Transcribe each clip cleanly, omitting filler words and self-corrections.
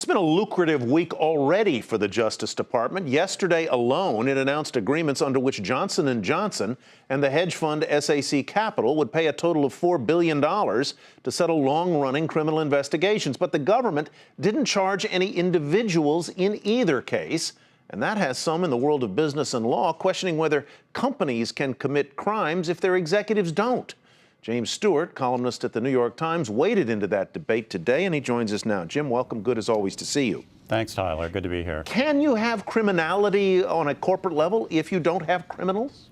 It's been a lucrative week already for the Justice Department. Yesterday alone, it announced agreements under which Johnson & Johnson and the hedge fund SAC Capital would pay a total of $4 billion to settle long-running criminal investigations. But the government didn't charge any individuals in either case. And that has some in the world of business and law questioning whether companies can commit crimes if their executives don't. James Stewart, columnist at the New York Times, waded into that debate today, and he joins us now. Jim, welcome. Good as always to see you. Thanks, Tyler. Good to be here. Can you have criminality on a corporate level if you don't have criminals?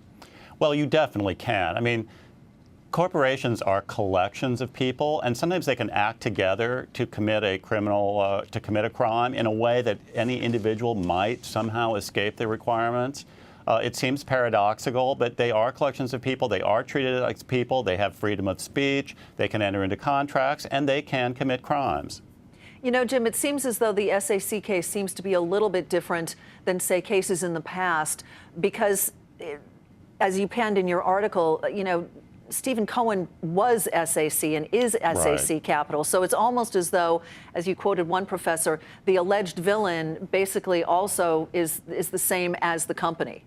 Well, you definitely can. I mean, corporations are collections of people, and sometimes they can act together to commit a crime in a way that any individual might somehow escape the requirements. It seems paradoxical, but they are collections of people. They are treated like people. They have freedom of speech. They can enter into contracts, and they can commit crimes. You know, Jim, it seems as though the SAC case seems to be a little bit different than, say, cases in the past, because, as you penned in your article, you know, Stephen Cohen was SAC and is SAC Right. Capital. So it's almost as though, as you quoted one professor, the alleged villain basically also is the same as the company.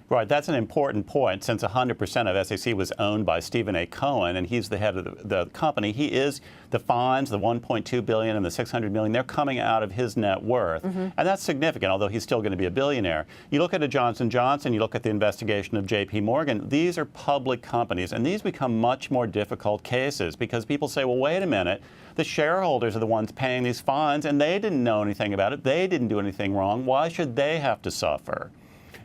Right, that's an important point. Since 100% of SAC was owned by Stephen A. Cohen, and he's the head of the company, he is the fines, the $1.2 billion and the $600 million, they're coming out of his net worth. And that's significant, although he's still going to be a billionaire. You look at a Johnson & Johnson, you look at the investigation of J.P. Morgan, these are public companies, and these become much more difficult cases because people say, well, wait a minute, the shareholders are the ones paying these fines, and they didn't know anything about it. They didn't do anything wrong. Why should they have to suffer?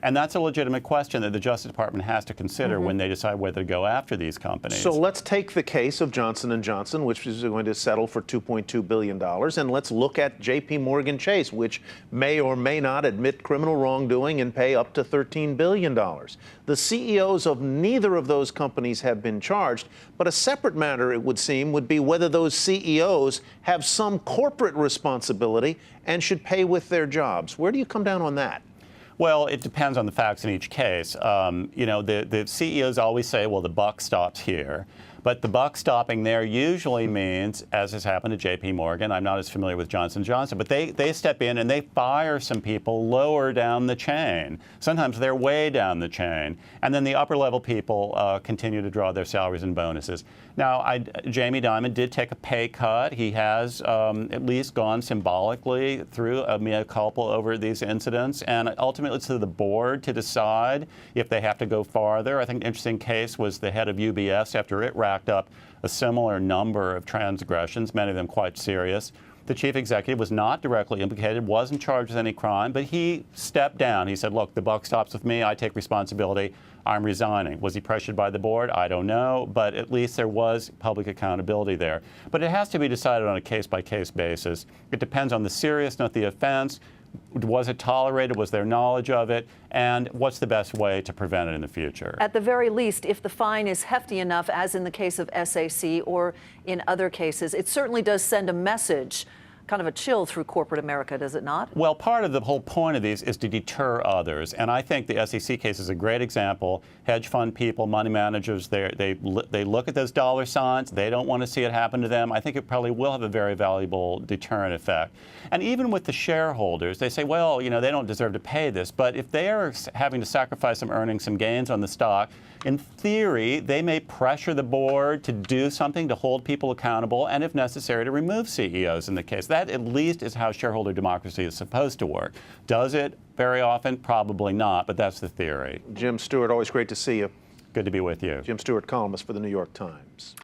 And that's a legitimate question that the Justice Department has to consider when they decide whether to go after these companies. So let's take the case of Johnson & Johnson, which is going to settle for $2.2 billion, and let's look at J.P. Morgan Chase, which may or may not admit criminal wrongdoing and pay up to $13 billion. The CEOs of neither of those companies have been charged, but a separate matter, it would seem, would be whether those CEOs have some corporate responsibility and should pay with their jobs. Where do you come down on that? Well, it depends on the facts in each case. You know, the CEOs always say, well, the buck stops here. But the buck stopping there usually means, as has happened to J.P. Morgan, I'm not as familiar with Johnson & Johnson, but they step in and they fire some people lower down the chain. Sometimes they're way down the chain. And then the upper level people continue to draw their salaries and bonuses. Now, Jamie Dimon did take a pay cut. He has at least gone symbolically through a mea culpa over these incidents. And ultimately, it's to the board to decide if they have to go farther. I think an interesting case was the head of UBS after it racked up a similar number of transgressions, many of them quite serious. The chief executive was not directly implicated, wasn't charged with any crime, but he stepped down. He said, look, the buck stops with me. I take responsibility. I'm resigning. Was he pressured by the board? I don't know, but at least there was public accountability there. But it has to be decided on a case-by-case basis. It depends on the seriousness of the offense. Was it tolerated? Was there knowledge of it? And what's the best way to prevent it in the future? At the very least, if the fine is hefty enough, as in the case of SAC or in other cases, it certainly does send a message, kind of a chill through corporate America, does it not? Well, part of the whole point of these is to deter others. And I think the SEC case is a great example. Hedge fund people, money managers, they look at those dollar signs. They don't want to see it happen to them. I think it probably will have a very valuable deterrent effect. And even with the shareholders, they say, well, you know, they don't deserve to pay this. But if they are having to sacrifice some earnings, some gains on the stock, in theory, they may pressure the board to do something to hold people accountable and, if necessary, to remove CEOs in the case. That, at least, is how shareholder democracy is supposed to work. Does it very often? Probably not, but that's the theory. Jim Stewart, always great to see you. Good to be with you. Jim Stewart, columnist for the New York Times.